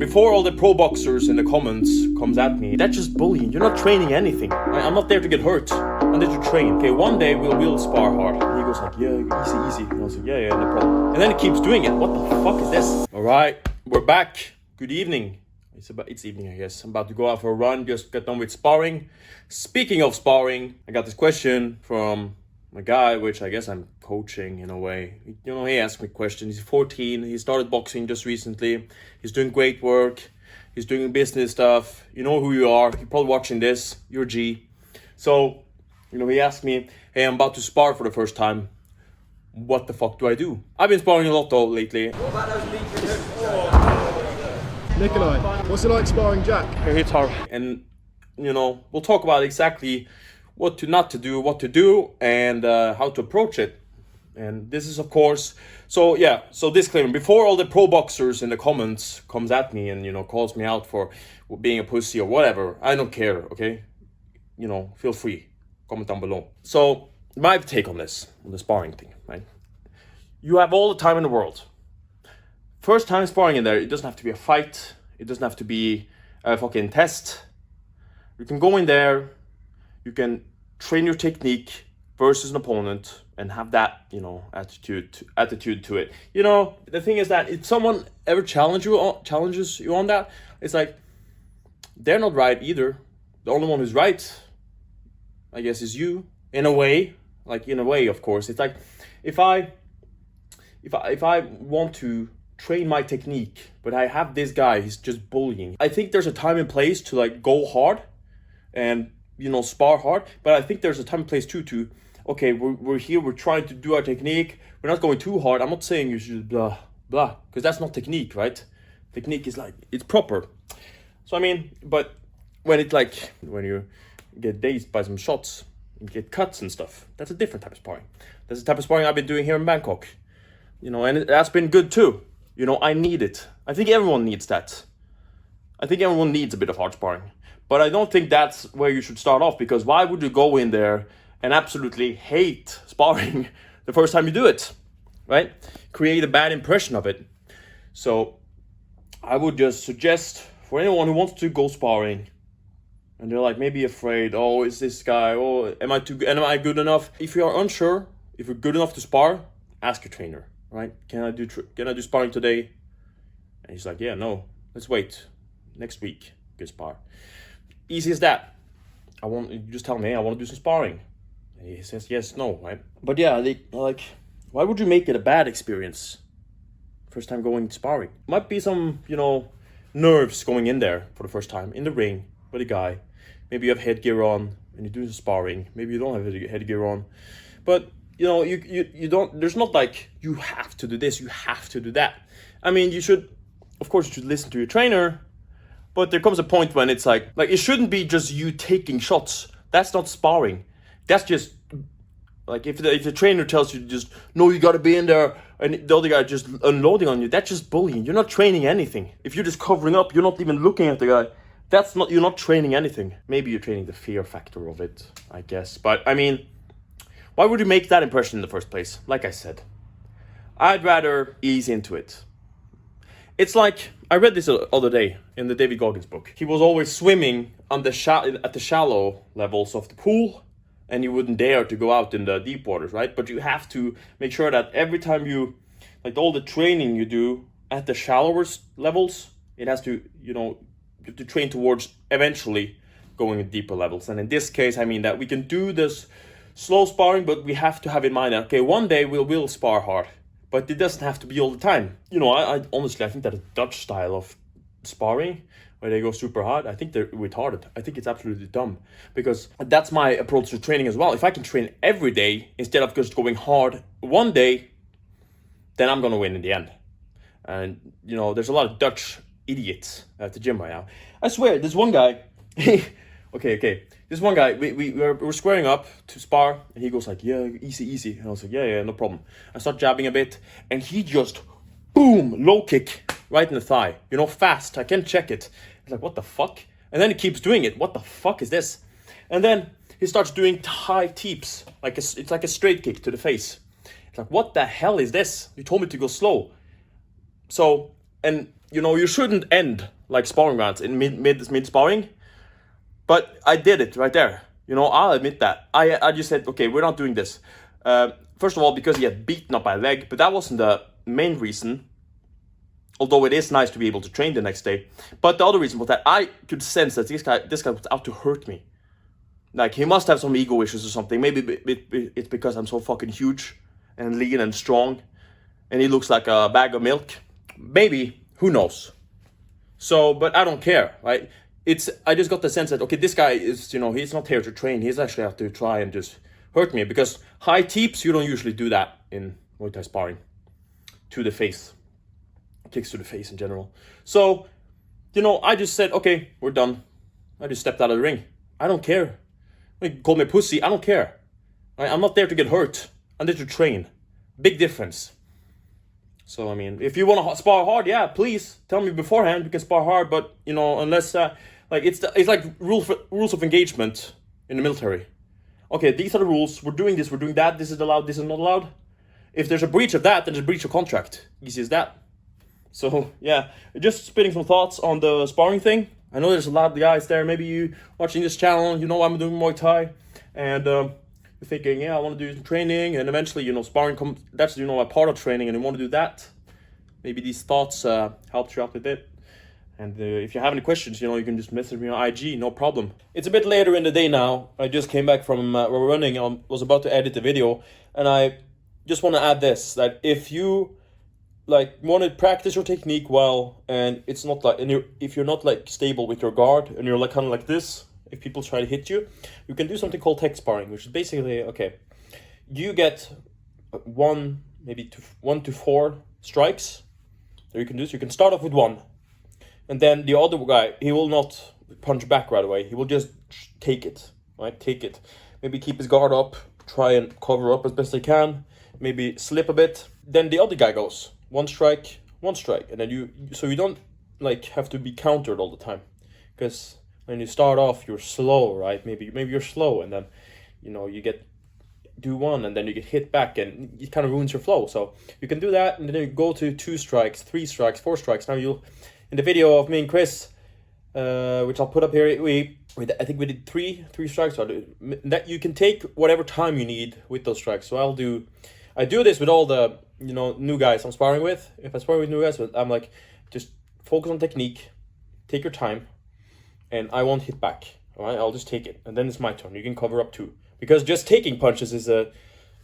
Before all the pro boxers in the comments comes at me, that's just bullying. You're not training anything. Right? I'm not there to get hurt. I'm there to train. Okay, one day we'll spar hard. And he goes like, yeah, easy. And I was like, yeah, no problem. And then he keeps doing it. What the fuck is this? All right, we're back. Good evening. It's evening, I guess. I'm about to go out for a run. Just got done with sparring. Speaking of sparring, I got this question from a guy, which I guess I'm coaching in a way. You know, he asked me questions. He's 14. He started boxing just recently. He's doing great work. He's doing business stuff. You know who you are. You're probably watching this. You're G. So, you know, he asked me, hey, I'm about to spar for the first time. What the fuck do I do? I've been sparring a lot though lately. Nikolai, what's it like sparring Jack? It's hard. And, you know, we'll talk about exactly what to not to do, what to do, and how to approach it. And this is, of course, so disclaimer, before all the pro boxers in the comments comes at me and, you know, calls me out for being a pussy or whatever, I don't care, okay? You know, feel free, comment down below. So, my take on this, on the sparring thing, right? You have all the time in the world. First time sparring in there, it doesn't have to be a fight. It doesn't have to be a fucking test. You can go in there, you can train your technique versus an opponent and have that, you know, attitude to it. You know, the thing is that if someone ever challenges you on that, it's like, they're not right either. The only one who's right, I guess, is you, in a way. Like, in a way, of course. It's like, if I want to train my technique, but I have this guy, he's just bullying. I think there's a time and place to like go hard and, you know, spar hard. But I think there's a time and place too to, okay, we're here, we're trying to do our technique. We're not going too hard. I'm not saying you should blah, blah, because that's not technique, right? Technique is like, it's proper. So, I mean, but when it's like, when you get dazed by some shots, you get cuts and stuff, that's a different type of sparring. That's the type of sparring I've been doing here in Bangkok. You know, and that's been good too. You know, I need it. I think everyone needs that. I think everyone needs a bit of hard sparring. But I don't think that's where you should start off, because why would you go in there and absolutely hate sparring the first time you do it, right? Create a bad impression of it. So I would just suggest for anyone who wants to go sparring and they're like maybe afraid, oh, is this guy, oh, am I good enough? If you are unsure, if you're good enough to spar, ask your trainer. Right? Can I do sparring today? And he's like, yeah, no, let's wait. Next week, get spar. Easy as that. You just tell me, hey, I want to do some sparring. And he says yes, no, right? But yeah, like, why would you make it a bad experience? First time going sparring. Might be some, you know, nerves going in there for the first time in the ring with a guy. Maybe you have headgear on and you're doing some sparring. Maybe you don't have headgear on. But you know, you don't, there's not like, you have to do this, you have to do that. I mean, you should listen to your trainer, but there comes a point when it's like it shouldn't be just you taking shots. That's not sparring. That's just, like, if the trainer tells you just, no, you gotta be in there, and the other guy just unloading on you, that's just bullying. You're not training anything. If you're just covering up, you're not even looking at the guy, you're not training anything. Maybe you're training the fear factor of it, I guess. But, I mean, why would you make that impression in the first place? Like I said, I'd rather ease into it. It's like, I read this the other day in the David Goggins book. He was always swimming on at the shallow levels of the pool, and you wouldn't dare to go out in the deep waters, right? But you have to make sure that every time you, like all the training you do at the shallower levels, it has to, you know, you have to train towards eventually going at deeper levels. And in this case, I mean that we can do this slow sparring, but we have to have in mind that, okay, one day we'll spar hard, but it doesn't have to be all the time. You know, I honestly, I think that a Dutch style of sparring, where they go super hard, I think they're retarded. I think it's absolutely dumb, because that's my approach to training as well. If I can train every day instead of just going hard one day, then I'm gonna win in the end. And, you know, there's a lot of Dutch idiots at the gym right now. I swear, there's one guy, okay. This one guy, we're squaring up to spar, and he goes like, yeah, easy. And I was like, yeah, no problem. I start jabbing a bit, and he just, boom, low kick right in the thigh. You know, fast. I can't check it. It's like, what the fuck? And then he keeps doing it. What the fuck is this? And then he starts doing high teeps. It's like a straight kick to the face. It's like, what the hell is this? You told me to go slow. So, and you know, you shouldn't end like sparring rounds in mid sparring. But I did it right there. You know, I'll admit that. I just said, okay, we're not doing this. First of all, because he had beaten up my leg, but that wasn't the main reason. Although it is nice to be able to train the next day. But the other reason was that I could sense that this guy was out to hurt me. Like, he must have some ego issues or something. Maybe it's because I'm so fucking huge and lean and strong. And he looks like a bag of milk. Maybe. Who knows? So, but I don't care, right? I just got the sense that, okay, this guy is, you know, he's not here to train. He's actually out to try and just hurt me. Because high teeps, you don't usually do that in Muay Thai sparring. To the face. Kicks to the face in general. So, you know, I just said, okay, we're done. I just stepped out of the ring. I don't care. Like, call me pussy, I don't care. I'm not there to get hurt. I'm there to train. Big difference. So, I mean, if you want to spar hard, yeah, please tell me beforehand. We can spar hard, but, you know, unless, like, it's like rules of engagement in the military. Okay, these are the rules. We're doing this, we're doing that. This is allowed, this is not allowed. If there's a breach of that, then there's a breach of contract. Easy as that. So, yeah, just spitting some thoughts on the sparring thing. I know there's a lot of guys there. Maybe you watching this channel, you know I'm doing Muay Thai. And you're thinking, yeah, I want to do some training. And eventually, you know, sparring comes, that's, you know, a part of training. And you want to do that. Maybe these thoughts helped you out a bit. And if you have any questions, you know, you can just message me on IG, no problem. It's a bit later in the day now. I just came back from running. I was about to edit the video. And I just want to add this, that if you like want to practice your technique well, and it's not like, and if you're not like stable with your guard, and you're like kind of like this, if people try to hit you, you can do something called tech sparring, which is basically, okay, you get one to four strikes that you can do. So you can start off with one, and then the other guy, he will not punch back right away. He will just take it, right? Take it. Maybe keep his guard up, try and cover up as best they can, maybe slip a bit. Then the other guy goes. One strike, and then you don't like have to be countered all the time, because when you start off you're slow, right? Maybe you're slow, and then you know you do one, and then you get hit back, and it kind of ruins your flow. So you can do that, and then you go to 2 strikes, 3 strikes, 4 strikes. Now in the video of me and Chris, which I'll put up here, I think we did three strikes. So that you can take whatever time you need with those strikes. So I do this with all the, you know, new guys I'm sparring with. If I spar with new guys, I'm like, just focus on technique, take your time, and I won't hit back. All right, I'll just take it, and then it's my turn. You can cover up too, because just taking punches is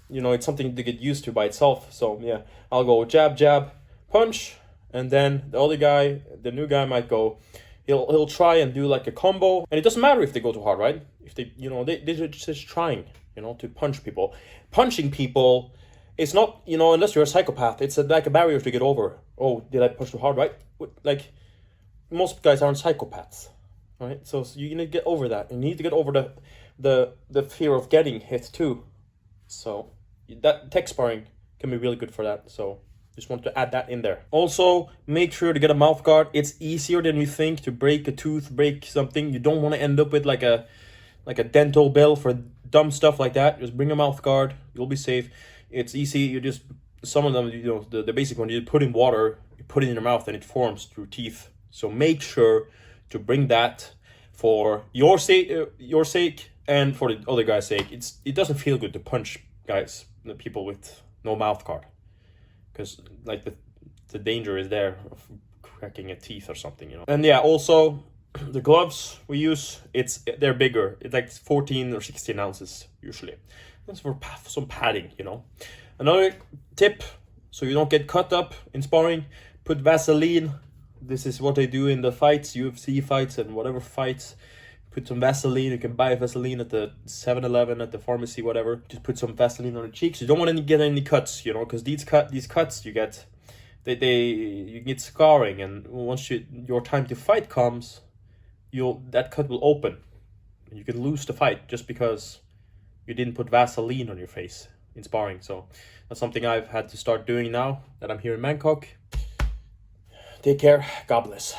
you know, it's something to get used to by itself. So yeah, I'll go jab, jab, punch, and then the other guy, the new guy, might go. He'll try and do like a combo, and it doesn't matter if they go too hard, right? If they, you know, they're just trying, you know, to punch people. Punching people. It's not, you know, unless you're a psychopath, it's like a barrier to get over. Oh, did I push too hard, right? Like, most guys aren't psychopaths, right? So you need to get over that. You need to get over the fear of getting hit too. So that tech sparring can be really good for that. So just want to add that in there. Also, make sure to get a mouth guard. It's easier than you think to break a tooth, break something. You don't want to end up with like a dental bill for dumb stuff like that. Just bring a mouth guard. You'll be safe. It's easy. You just, some of them, you know, the basic one, you put in water, you put it in your mouth, and it forms through teeth. So make sure to bring that for your sake, and for the other guy's sake. It doesn't feel good to punch people with no mouth guard, because like the danger is there of cracking a teeth or something, you know. And yeah, also the gloves we use, they're bigger. It's like 14 or 16 ounces usually. That's for some padding, you know. Another tip, so you don't get cut up in sparring, put Vaseline. This is what they do in the fights, UFC fights and whatever fights. Put some Vaseline. You can buy Vaseline at the 7-Eleven, at the pharmacy, whatever. Just put some Vaseline on the cheeks. You don't want to get any cuts, you know, because these cuts you get, you get scarring, and once your time to fight comes, that cut will open. You can lose the fight just because you didn't put Vaseline on your face in sparring. So that's something I've had to start doing now that I'm here in Bangkok. Take care. God bless.